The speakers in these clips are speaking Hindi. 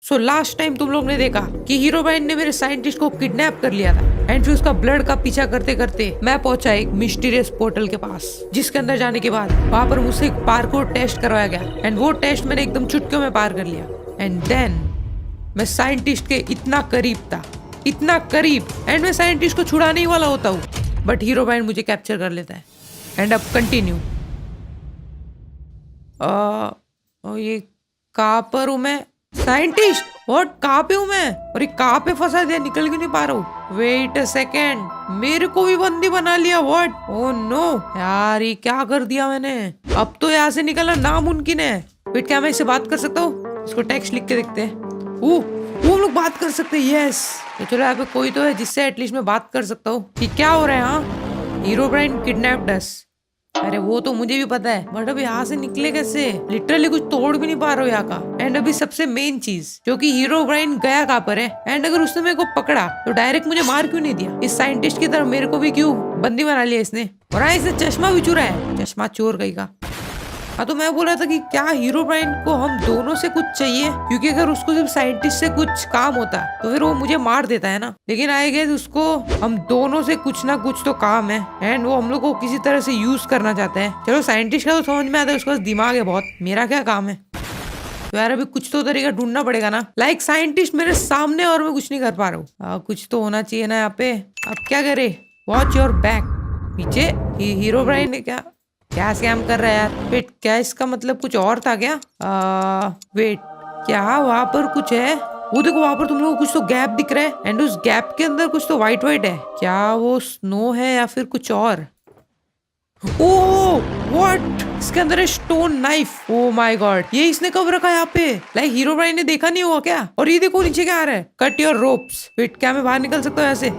सो लास्ट टाइम तुम लोग ने देखा कि हीरोबाइन ने मेरे साइंटिस्ट को किडनैप कर लिया था एंड फिर उसका ब्लड का पीछा करते करते मैं पहुंचा एक मिस्टीरियस पोर्टल के पास, जिसके अंदर जाने के बाद वहां पर मुझसे एक पार्कोर टेस्ट करवाया गया एंड वो टेस्ट मैंने एकदम चुटकियों में पार कर लिया एंड देन मैं साइंटिस्ट के इतना करीब था, इतना करीब, एंड मैं साइंटिस्ट को छुड़ाने ही वाला होता हूँ बट हीरोबाइन मुझे कैप्चर कर लेता है। एंड अब कंटिन्यू। ये कहाँ पर हूँ मैं? साइंटिस्ट व्हाट, कहाँ पे हूँ मैं? और ये कहाँ पे फंसा दिया, निकल क्यों नहीं पा रहा हूँ? वेट अ सेकेंड, मेरे को भी बंदी बना लिया। व्हाट, ओह नो यार, ये क्या कर दिया मैंने? अब तो यहाँ से निकलना नामुमकिन है। वेट, क्या मैं इससे बात कर सकता हूँ? इसको टेक्स्ट लिख के देखते हैं। वो हम लोग बात कर सकते हैं। यस, तो चलो यहाँ पे कोई तो है जिससे एटलीस्ट मैं बात कर सकता हूँ कि क्या हो रहा है। हाँ, हीरोब्राइन किडनैप्ड अस। अरे वो तो मुझे भी पता है बट अभी यहाँ से निकले कैसे? लिटरली कुछ तोड़ भी नहीं पा रहा हूँ यहाँ का। एंड अभी सबसे मेन चीज जो कि हीरोब्राइन गया कहाँ पर है एंड अगर उसने मेरे को पकड़ा तो डायरेक्ट मुझे मार क्यों नहीं दिया? इस साइंटिस्ट की तरह मेरे को भी क्यों बंदी बना लिया इसने? और हाँ, इसने चश्मा भी चुरा है, चश्मा चोर गई का। हाँ, तो मैं बोल रहा था कि क्या हीरोब्राइन को हम दोनों से कुछ चाहिए, क्योंकि अगर उसको सिर्फ साइंटिस्ट से कुछ काम होता तो फिर वो मुझे मार देता है ना। लेकिन आई गेस उसको हम दोनों से कुछ ना कुछ तो काम है एंड वो हम लोग को किसी तरह से यूज करना चाहते हैं। चलो, साइंटिस्ट का तो समझ में आता है, उसके पास दिमाग है बहुत, मेरा क्या काम है? तो यार अभी कुछ तो तरीका ढूंढना पड़ेगा ना। लाइक साइंटिस्ट मेरे सामने और मैं कुछ नहीं कर पा रहा हूँ। कुछ तो होना चाहिए ना यहाँ पे। अब क्या करे? Watch your back. पीछे हीरोब्राइन ने क्या स्कैम कर रहा है यार? वेट, क्या इसका मतलब कुछ और था क्या? वेट, क्या वहां पर कुछ है? वो देखो, वहां पर तुम लोगों को कुछ तो गैप दिख रहा है एंड उस गैप के अंदर कुछ तो व्हाइट व्हाइट है। क्या वो स्नो है या फिर कुछ और? ओह व्हाट, इसके अंदर है stone knife. Oh my God, ये इसने कब रखा यहाँ पे? लाइक हीरोब्राइन ने देखा नहीं हुआ क्या? और ये देखो नीचे क्या आ रहा है, कट योर रोप्स। वेट, क्या मैं बाहर निकल सकता हूँ ऐसे?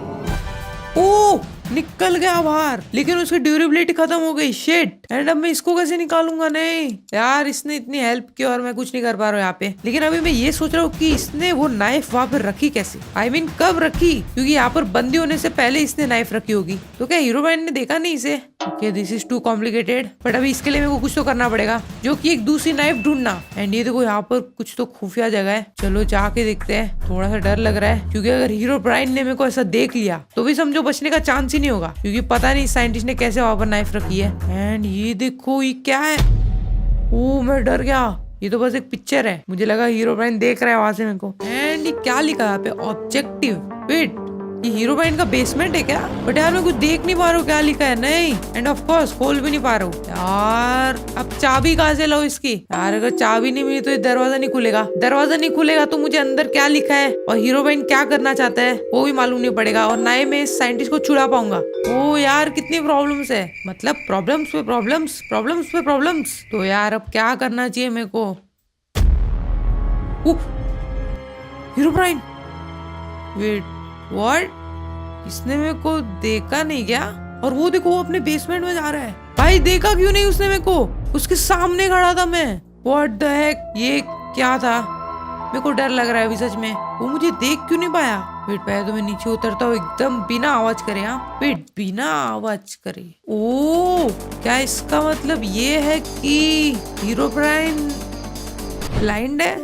ओह, निकल गया बाहर, लेकिन उसकी ड्यूरेबिलिटी खत्म हो गई। शिट, एंड अब मैं इसको कैसे निकालूंगा? नहीं यार, इसने इतनी हेल्प की और मैं कुछ नहीं कर पा रहा हूँ यहाँ पे। लेकिन अभी मैं ये सोच रहा हूँ कि इसने वो नाइफ वहां पर रखी कैसे? आई मीन कब रखी? क्योंकि यहाँ पर बंदी होने से पहले इसने नाइफ रखी होगी। तो क्या हीरोबाइन ने देखा नहीं इसे? Okay, this is too complicated, but अभी इसके लिए मेरे को कुछ तो करना पड़ेगा, जो कि एक दूसरी नाइफ ढूंढना। एंड ये देखो, यहाँ पर कुछ तो खुफिया जगह है। चलो जाके देखते हैं। थोड़ा सा डर लग रहा है क्योंकि अगर हीरोब्राइन ने मेरे को ऐसा देख लिया तो भी समझो बचने का चांस ही नहीं होगा, क्योंकि पता नहीं साइंटिस्ट ने कैसे वहां पर नाइफ रखी है। एंड ये देखो, ये क्या है? ओह, मैं डर गया। ये तो बस एक पिक्चर है, मुझे लगा हीरोब्राइन देख रहा है वहां से मेरे को। एंड ये क्या लिखा है यहाँ पे? ऑब्जेक्टिव। वेट, ये हीरोबाइन का बेसमेंट है क्या? बट यार मैं कुछ देख नहीं पा रहा हूँ क्या लिखा है। नहीं, एंड ऑफ कोर्स खोल भी नहीं पा रहा हूँ यार। अब चाबी कहाँ से लाऊं इसकी? यार अगर चाबी नहीं मिली तो ये दरवाजा नहीं खुलेगा। दरवाजा नहीं खुलेगा तो मुझे अंदर क्या लिखा है और हीरोबाइन क्या करना चाहता है वो भी मालूम नहीं पड़ेगा, और ना ही मैं इस साइंटिस्ट को छुड़ा पाऊंगा। ओ यार, कितनी प्रॉब्लम्स है, मतलब प्रॉब्लम्स पे प्रॉब्लम्स, प्रॉब्लम्स पे प्रॉब्लम्स। तो यार अब क्या करना चाहिए मेरे को? Herobrine, wait, what? इसने मेरे को देखा नहीं क्या? और वो देखो, वो अपने बेसमेंट में जा रहा है। भाई देखा क्यों नहीं उसने मेरे को? उसके सामने खड़ा था मैं। व्हाट द हेक, ये क्या था? मेरे को डर लग रहा है अभी सच में। वो मुझे देख क्यों नहीं पाया? वेट, पहले तो मैं नीचे उतरता हूँ एकदम बिना आवाज करे। हाँ वेट, बिना आवाज करे। ओ, क्या इसका मतलब ये है कि हीरोब्राइन ब्लाइंड है?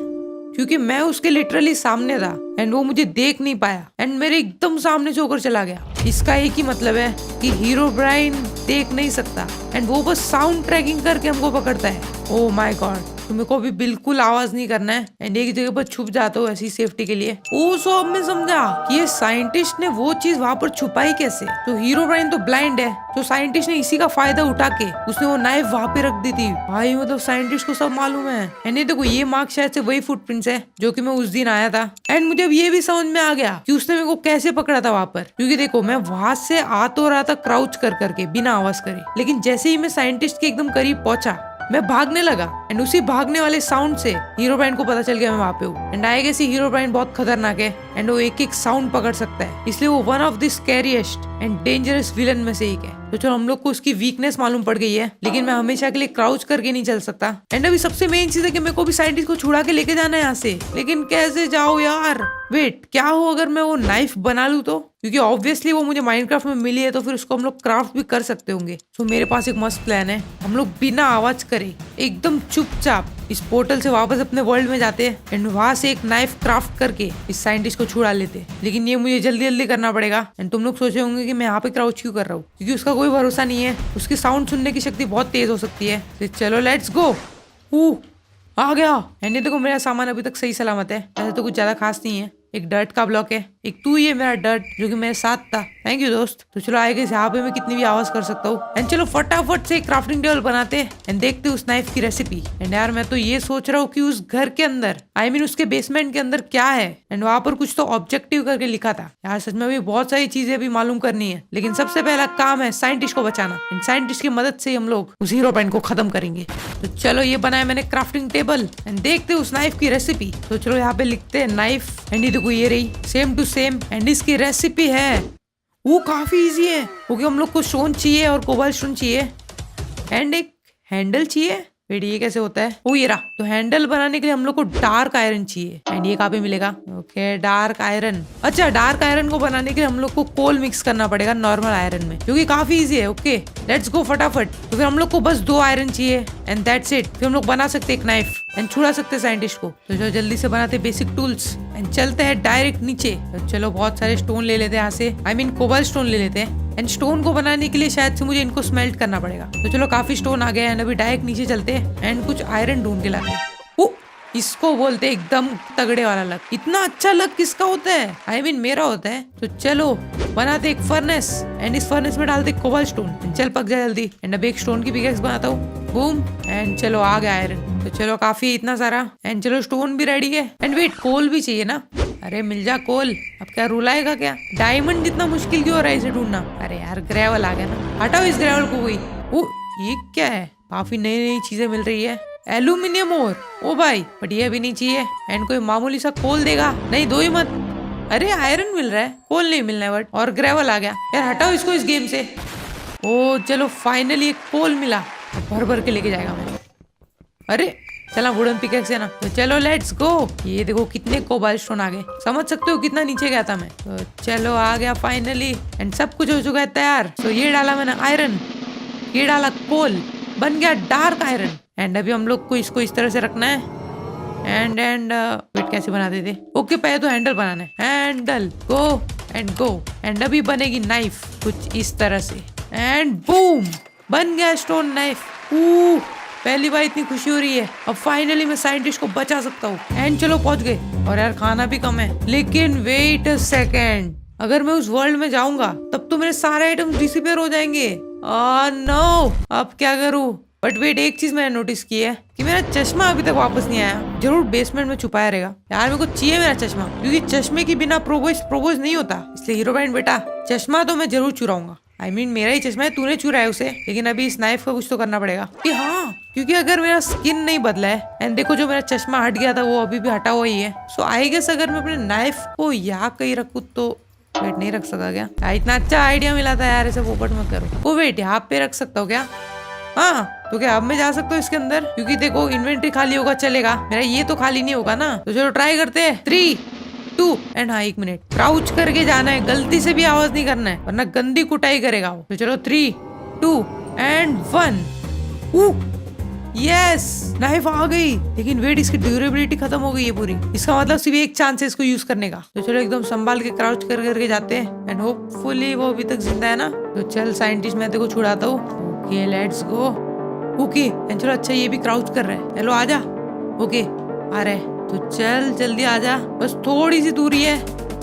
क्योंकि मैं उसके लिटरली सामने था एंड वो मुझे देख नहीं पाया एंड मेरे एकदम सामने से होकर चला गया। इसका एक ही मतलब है कि हीरोब्राइन देख नहीं सकता एंड वो बस साउंड ट्रैकिंग करके हमको पकड़ता है। ओह माय गॉड, तो मेरे को भी बिल्कुल आवाज नहीं करना है एंड एक जगह पर छुप जाता हूँ ऐसी सेफ्टी के लिए। ओ, सो अब मैं समझा कि ये साइंटिस्ट ने वो चीज वहां पर छुपाई कैसे। तो हीरोब्राइन तो ब्लाइंड है, तो साइंटिस्ट ने इसी का फायदा उठा के उसने वो नाइफ वहां पे रख दी थी। भाई मतलब साइंटिस्ट को सब मालूम है। एंड ये देखो, ये मार्क शायद से वही फुटप्रिंट्स है जो कि मैं उस दिन आया था। एंड मुझे अब ये भी समझ में आ गया कि उसने मेरे को कैसे पकड़ा था वहां पर, क्योंकि देखो मैं वहां से आ तो रहा था क्राउच कर करके बिना आवाज करे, लेकिन जैसे ही मैं साइंटिस्ट के एकदम करीब पहुंचा मैं भागने लगा एंड उसी भागने वाले साउंड से हीरोब्राइन को पता चल गया मैं वहां पे हूँ। एंड आई गेस हीरोब्राइन बहुत खतरनाक है एंड वो एक एक साउंड पकड़ सकता है, इसलिए वो one of the scariest and dangerous villain में से एक है। तो चलो, हम लोग को उसकी वीकनेस मालूम पड़ गई है, लेकिन मैं हमेशा के लिए क्राउच करके नहीं चल सकता। एंड अभी सबसे मेन चीज है कि मेरे को भी साइंटिस्ट को छुड़ा के लेके जाना है यहाँ से, लेकिन कैसे जाओ यार? वेट, क्या हो अगर मैं वो नाइफ बना लूं तो? क्योंकि ऑब्वियसली वो मुझे माइनक्राफ्ट में मिली है तो फिर उसको हम लोग क्राफ्ट भी कर सकते होंगे। तो मेरे पास एक मस्त प्लान है। हम लोग बिना आवाज करे एकदम चुपचाप इस पोर्टल से वापस अपने वर्ल्ड में जाते हैं एंड वहां से एक नाइफ क्राफ्ट करके इस साइंटिस्ट को छुड़ा लेते हैं। लेकिन ये मुझे जल्दी जल्दी करना पड़ेगा। एंड तुम लोग सोचे होंगे कि मैं यहाँ पे क्राउच क्यों कर रहा हूँ, क्योंकि उसका कोई भरोसा नहीं है। उसकी साउंड सुनने की शक्ति बहुत तेज हो सकती है। तो चलो लेट्स गो। आ गया। एंड ये देखो मेरा सामान अभी तक सही सलामत है। ऐसा तो कुछ ज्यादा खास नहीं है। एक डर्ट का ब्लॉक है, एक तू ही है मेरा डर्ट जो कि मेरे साथ था। थैंक यू दोस्त। तो चलो आएगा यहाँ पे मैं कितनी भी आवाज कर सकता हूँ। एंड चलो फटाफट से क्राफ्टिंग टेबल बनाते हैं एंड देखते उस नाइफ की रेसिपी। एंड यार मैं तो ये सोच रहा हूँ कि उस घर के अंदर उसके बेसमेंट के अंदर क्या है। एंड वहां पर कुछ तो ऑब्जेक्टिव करके लिखा था। यार सच में अभी बहुत सारी चीजें अभी मालूम करनी है, लेकिन सबसे पहला काम है साइंटिस्ट को बचाना। एंड साइंटिस्ट की मदद से हम लोग उस हीरो पैंट को खत्म करेंगे। तो चलो ये बनाया मैंने क्राफ्टिंग टेबल एंड देखते उस नाइफ की रेसिपी। तो चलो यहाँ पे लिखते हैं नाइफ। एंड ये देखो ये रही सेम टू सेम। एंड इसकी रेसिपी है वो काफी इजी है, क्योंकि हम लोग को स्टोन चाहिए और कोबाल्ट स्टोन चाहिए एंड एक हैंडल चाहिए। वेट ये कैसे होता है? वो ये रहा। तो हैंडल बनाने के लिए हम लोग को डार्क आयरन चाहिए एंड ये कहाँ पे मिलेगा? Okay dark iron. अच्छा डार्क आयरन को बनाने के लिए हम लोग को कोल मिक्स करना पड़ेगा नॉर्मल आयरन में, क्योंकि काफी इजी है। ओके लेट्स गो फटाफट। तो फिर हम लोग को बस 2 आयरन चाहिए एंड दैट्स इट। फिर हम लोग बना सकते एक नाइफ एंड छुड़ा सकते साइंटिस्ट को। तो जो जल्दी से बनाते बेसिक टूल्स एंड चलते हैं डायरेक्ट नीचे। तो चलो बहुत सारे स्टोन ले लेते हैं यहाँ से, आई मीन कोबाल्ट स्टोन ले लेते हैं। एंड स्टोन को बनाने के लिए शायद से मुझे इनको स्मेल्ट करना पड़ेगा। तो चलो काफी स्टोन आ गए एंड अभी डायरेक्ट नीचे चलते हैं एंड कुछ आयरन ढूंढ के लाते हैं। इसको बोलते हैं एकदम तगड़े वाला लक। इतना अच्छा लक किसका होता है? आई मीन मेरा होता है। तो चलो बनाते एक फर्नेस एंड इस फर्नेस में डालते कोबाल्ट स्टोन। चल पक जाए जल्दी। एंड अब एक स्टोन की पिकेक्स बनाता हूँ। बूम एंड चलो आ गया आयरन। तो चलो काफी इतना सारा एंड चलो स्टोन भी रेडी है। एंड वेट कोल भी चाहिए ना? अरे मिल जा कोल। अब क्या रूल आएगा क्या? डायमंड जितना मुश्किल क्यों हो रहा है इसे ढूंढना? अरे यार ग्रेवल आ गया ना, हटाओ इस ग्रेवल को कोई। ओ ये क्या है? काफी नई नई चीजें मिल रही है। एल्यूमिनियम और ओ भाई बट ये भी नहीं चाहिए। एंड कोई मामूली सा कोल देगा? नहीं दो ही मत। अरे आयरन मिल रहा है, कोल नहीं मिलना है बट। और ग्रेवल आ गया। यार हटाओ इसको इस गेम से। ओ चलो फाइनली एक कोल मिला, भर भर के लेके जाएगा मैं। अरे चला वुडन पिकेक्स है ना। तो चलो लेट्स गो। ये देखो कितने कोबाल्ट स्टोन आ गए, समझ सकते हो कितना नीचे गया था मैं। तो चलो आ गया फाइनली एंड सब कुछ हो चुका है तैयार। तो ये डाला मैंने आयरन, ये डाला कोल, बन गया डार्क आयरन। एंड अभी हम लोग को इसको इस तरह से रखना है एंड वेट कैसे बनाते थे? ओके पहले तो हैंडल बनाना है। हैंडल गो एंड अभी बनेगी नाइफ कुछ इस तरह से एंड बूम बन गया स्टोन नाइफ। पहली बार इतनी खुशी हो रही है। अब फाइनली मैं साइंटिस्ट को बचा सकता हूँ। एंड चलो पहुंच गए। और यार खाना भी कम है। लेकिन वेट अ सेकेंड, अगर मैं उस वर्ल्ड में जाऊंगा तब तो मेरे सारे आइटम्स डिसअपीयर हो जाएंगे। नो अब क्या करूँ? बट वेट एक चीज मैंने नोटिस की है कि मेरा चश्मा अभी तक वापस नहीं आया। जरूर बेसमेंट में छुपाया रहेगा। यार मेरे को चाहिए मेरा चश्मा, क्योंकि चश्मे के बिना प्रोपोज नहीं होता। इसलिए हीरो बैंड बेटा चश्मा तो मैं जरूर चुराऊंगा। आई मीन मेरा ही चश्मा है, तूने चुराया उसे। लेकिन अभी इस नाइफ का कुछ तो करना पड़ेगा कि हाँ, क्योंकि अगर मेरा स्किन नहीं बदला है एंड देखो जो मेरा चश्मा हट गया था वो अभी भी हटा हुआ ही है। सो आई गेस अगर मैं अपने नाइफ को यहाँ कहीं रखूँ तो वेट नहीं रख सका क्या? इतना अच्छा आइडिया मिला था यार, ऐसे पोपट मत करो। ओ वेट यहाँ पे रख सकता हूँ क्या? हाँ तो क्या अब मैं जा सकता हूँ इसके अंदर? क्योंकि देखो इन्वेंट्री खाली होगा चलेगा, मेरा ये तो खाली नहीं होगा ना। तो चलो ट्राई करते हैं। 3, 2 एंड हाँ 1 मिनट क्राउच करके जाना है, गलती से भी आवाज नहीं करना है वरना गंदी कुटाई करेगा वो। तो चलो 3, 2 एंड 1। यस नाइफ आ गई। लेकिन वेट इसकी ड्यूरेबिलिटी खत्म हो गई है पूरी। इसका मतलब सिर्फ एक चांस है इसको यूज करने का। तो चलो एकदम संभाल के क्राउच कर करके जाते हैं एंड होपफुली वो अभी तक जिंदा है ना। तो चल साइंटिस्ट मैं तेरे को छुड़ाता हूँ। Okay let's go. Okay and चलो अच्छा ये भी क्राउच कर रहा है। हेलो आजा। ओके आ रहे। तो चल जल्दी आजा, बस थोड़ी सी दूरी है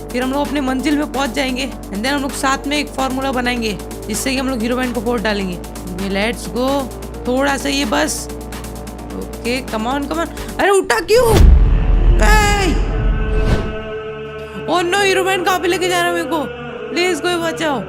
फिर हम लोग अपने मंजिल में पहुंच जाएंगे। एंड देन हम लोग साथ में एक फॉर्मूला बनाएंगे जिससे कि हम लोग हीरो बैंड को फोड़ डालेंगे। Let's go. थोड़ा सा ये बस। Okay come on. अरे उठा क्यों? ओ नो हीरो बैंड कहाँ पे लेके जा रहा है मेरे को? प्लीज कोई बचाओ।